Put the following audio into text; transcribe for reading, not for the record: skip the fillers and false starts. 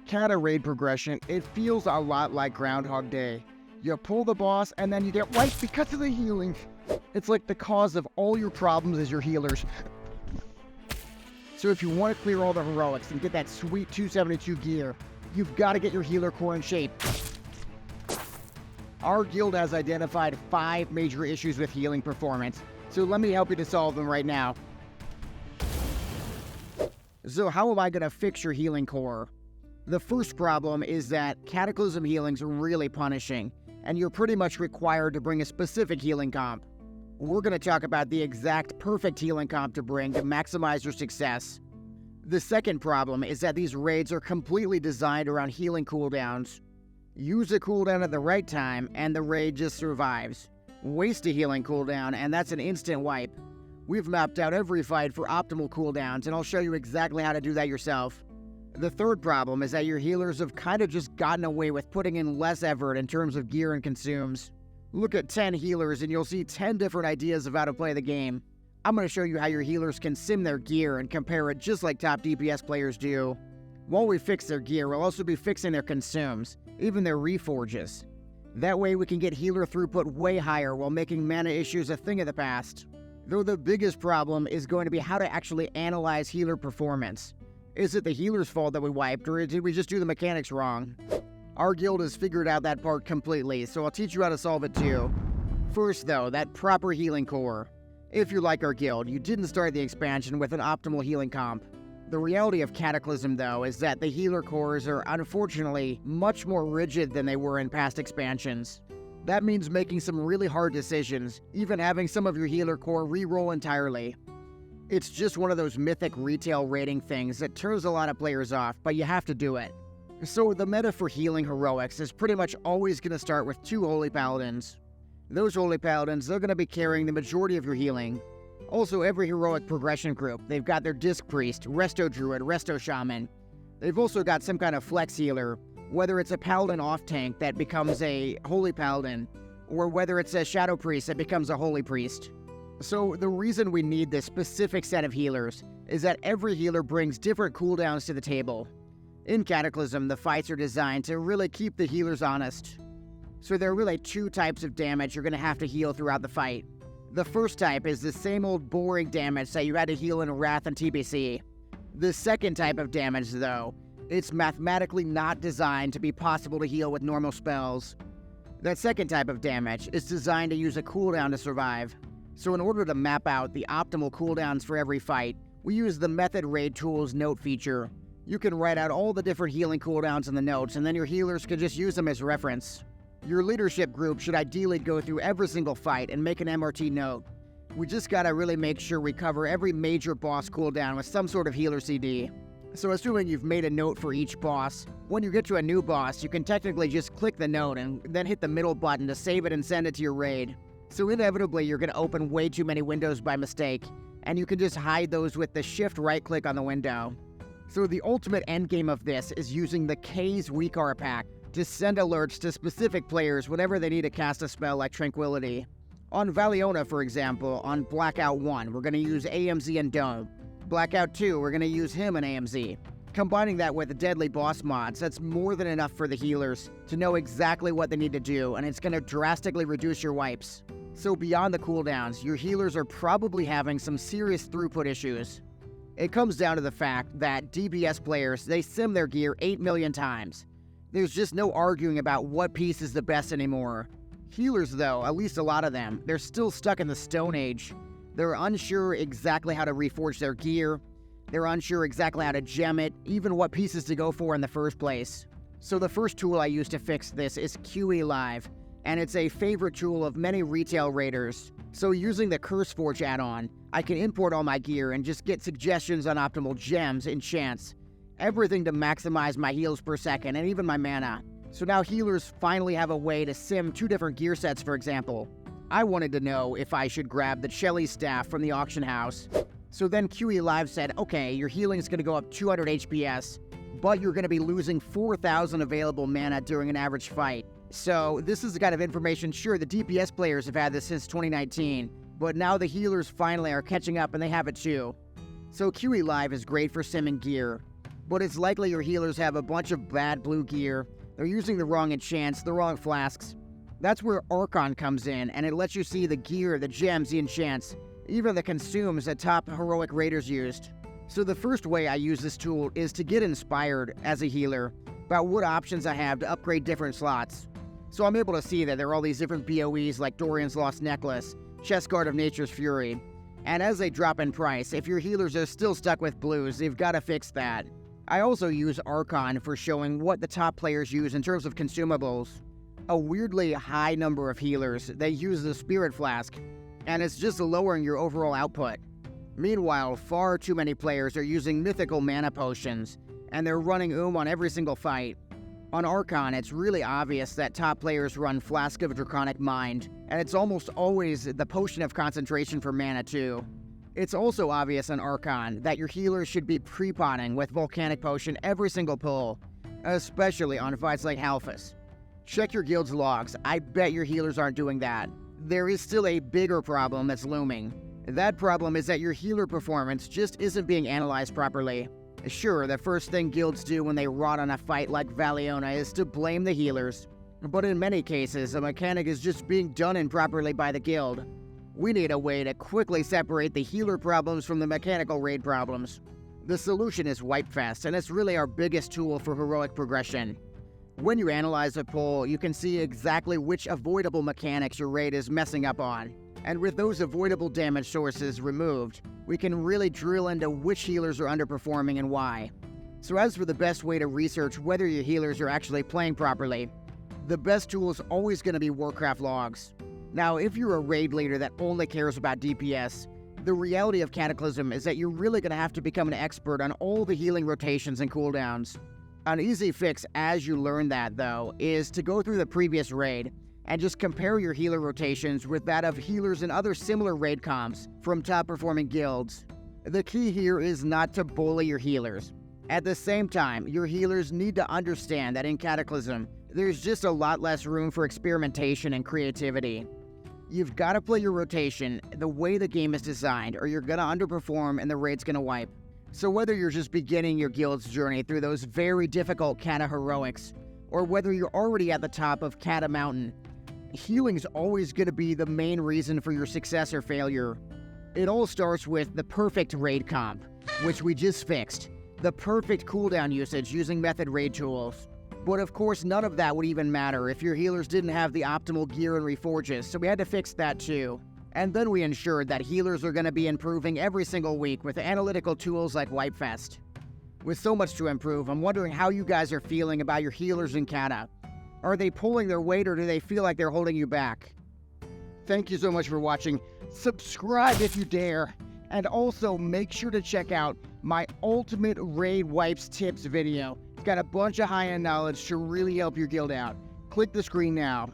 Cata raid progression, it feels a lot like Groundhog Day. You pull the boss and then you get wiped because of the healing. It's like the cause of all your problems is your healers. So if you want to clear all the heroics and get that sweet 272 gear, you've got to get your healer core in shape. Our guild has identified 5 major issues with healing performance, so let me help you to solve them right now. So how am I going to fix your healing core? The first problem is that Cataclysm healings are really punishing, and you're pretty much required to bring a specific healing comp. We're going to talk about the exact perfect healing comp to bring to maximize your success. The second problem is that these raids are completely designed around healing cooldowns. Use a cooldown at the right time, and the raid just survives. Waste a healing cooldown, and that's an instant wipe. We've mapped out every fight for optimal cooldowns, and I'll show you exactly how to do that yourself. The third problem is that your healers have kind of just gotten away with putting in less effort in terms of gear and consumes. Look at 10 healers and you'll see 10 different ideas of how to play the game. I'm going to show you how your healers can sim their gear and compare it just like top DPS players do. While we fix their gear, we'll also be fixing their consumes, even their Reforges. That way we can get healer throughput way higher while making mana issues a thing of the past. Though the biggest problem is going to be how to actually analyze healer performance. Is it the healer's fault that we wiped, or did we just do the mechanics wrong? Our guild has figured out that part completely, so I'll teach you how to solve it too. First though, that proper healing core. If you're like our guild, you didn't start the expansion with an optimal healing comp. The reality of Cataclysm though is that the healer cores are unfortunately much more rigid than they were in past expansions. That means making some really hard decisions, even having some of your healer core re-roll entirely. It's just one of those mythic retail rating things that turns a lot of players off, but you have to do it. So the meta for healing heroics is pretty much always going to start with 2 Holy Paladins. Those Holy Paladins, they're going to be carrying the majority of your healing. Also, every heroic progression group, they've got their Disc Priest, Resto Druid, Resto Shaman. They've also got some kind of flex healer, whether it's a Paladin off-tank that becomes a Holy Paladin, or whether it's a Shadow Priest that becomes a Holy Priest. So the reason we need this specific set of healers is that every healer brings different cooldowns to the table. In Cataclysm, the fights are designed to really keep the healers honest. So there are really 2 types of damage you're going to have to heal throughout the fight. The first type is the same old boring damage that you had to heal in Wrath and TBC. The second type of damage, though, it's mathematically not designed to be possible to heal with normal spells. That second type of damage is designed to use a cooldown to survive. So in order to map out the optimal cooldowns for every fight, we use the Method Raid Tools note feature. You can write out all the different healing cooldowns in the notes, and then your healers can just use them as reference. Your leadership group should ideally go through every single fight and make an MRT note. We just gotta really make sure we cover every major boss cooldown with some sort of healer CD. So assuming you've made a note for each boss, when you get to a new boss, you can technically just click the note and then hit the middle button to save it and send it to your raid. So inevitably, you're going to open way too many windows by mistake, and you can just hide those with the shift right-click on the window. So the ultimate endgame of this is using the K's Weak Aura pack to send alerts to specific players whenever they need to cast a spell like Tranquility. On Valiona, for example, on Blackout 1, we're going to use AMZ and Dome. Blackout 2, we're going to use him and AMZ. Combining that with the Deadly Boss mods, that's more than enough for the healers to know exactly what they need to do, and it's going to drastically reduce your wipes. So beyond the cooldowns, your healers are probably having some serious throughput issues. It comes down to the fact that DPS players, they sim their gear 8 million times. There's just no arguing about what piece is the best anymore. Healers though, at least a lot of them, they're still stuck in the Stone Age. They're unsure exactly how to reforge their gear. They're unsure exactly how to gem it, even what pieces to go for in the first place. So the first tool I use to fix this is QE Live, and it's a favorite tool of many retail raiders. So using the CurseForge add-on, I can import all my gear and just get suggestions on optimal gems, enchants, everything to maximize my heals per second and even my mana. So now healers finally have a way to sim 2 different gear sets, for example. I wanted to know if I should grab the Shelly staff from the auction house. So then QE Live said, okay, your healing is going to go up 200 HPS, but you're going to be losing 4,000 available mana during an average fight. So this is the kind of information, sure, the DPS players have had this since 2019, but now the healers finally are catching up and they have it too. So QE Live is great for simming gear. but it's likely your healers have a bunch of bad blue gear, they're using the wrong enchants, the wrong flasks. That's where Archon comes in, and it lets you see the gear, the gems, the enchants, even the consumes that top heroic raiders used. So the first way I use this tool is to get inspired as a healer about what options I have to upgrade different slots. So I'm able to see that there are all these different BOEs like Dorian's Lost Necklace, Chestguard of Nature's Fury. And as they drop in price, if your healers are still stuck with blues, you've got to fix that. I also use Archon for showing what the top players use in terms of consumables. A weirdly high number of healers, they use the Spirit Flask, and it's just lowering your overall output. Meanwhile, far too many players are using mythical mana potions, and they're running on every single fight. On Archon, it's really obvious that top players run Flask of Draconic Mind, and it's almost always the Potion of Concentration for mana too. It's also obvious on Archon that your healers should be pre-potting with Volcanic Potion every single pull, especially on fights like Halphus. Check your guild's logs, I bet your healers aren't doing that. There is still a bigger problem that's looming. That problem is that your healer performance just isn't being analyzed properly. Sure, the first thing guilds do when they rot on a fight like Valiona is to blame the healers, but in many cases, a mechanic is just being done improperly by the guild. We need a way to quickly separate the healer problems from the mechanical raid problems. The solution is Wipefest, and it's really our biggest tool for heroic progression. When you analyze a pull, you can see exactly which avoidable mechanics your raid is messing up on. And with those avoidable damage sources removed, we can really drill into which healers are underperforming and why. So as for the best way to research whether your healers are actually playing properly, the best tool is always going to be Warcraft logs. Now, if you're a raid leader that only cares about DPS, the reality of Cataclysm is that you're really going to have to become an expert on all the healing rotations and cooldowns. An easy fix as you learn that, though, is to go through the previous raid and just compare your healer rotations with that of healers in other similar raid comps from top-performing guilds. The key here is not to bully your healers. At the same time, your healers need to understand that in Cataclysm, there's just a lot less room for experimentation and creativity. You've got to play your rotation the way the game is designed, or you're going to underperform and the raid's going to wipe. So whether you're just beginning your guild's journey through those very difficult Cata heroics, or whether you're already at the top of Cata Mountain, healing's always going to be the main reason for your success or failure. It all starts with the perfect raid comp, which we just fixed. The perfect cooldown usage using method raid tools. But of course, none of that would even matter if your healers didn't have the optimal gear and Reforges, so we had to fix that too. And then we ensured that healers are going to be improving every single week with analytical tools like Wipefest. With so much to improve, I'm wondering how you guys are feeling about your healers in Cata. Are they pulling their weight, or do they feel like they're holding you back? Thank you so much for watching. Subscribe if you dare. And also make sure to check out my Ultimate Raid Wipes Tips video. It's got a bunch of high-end knowledge to really help your guild out. Click the screen now.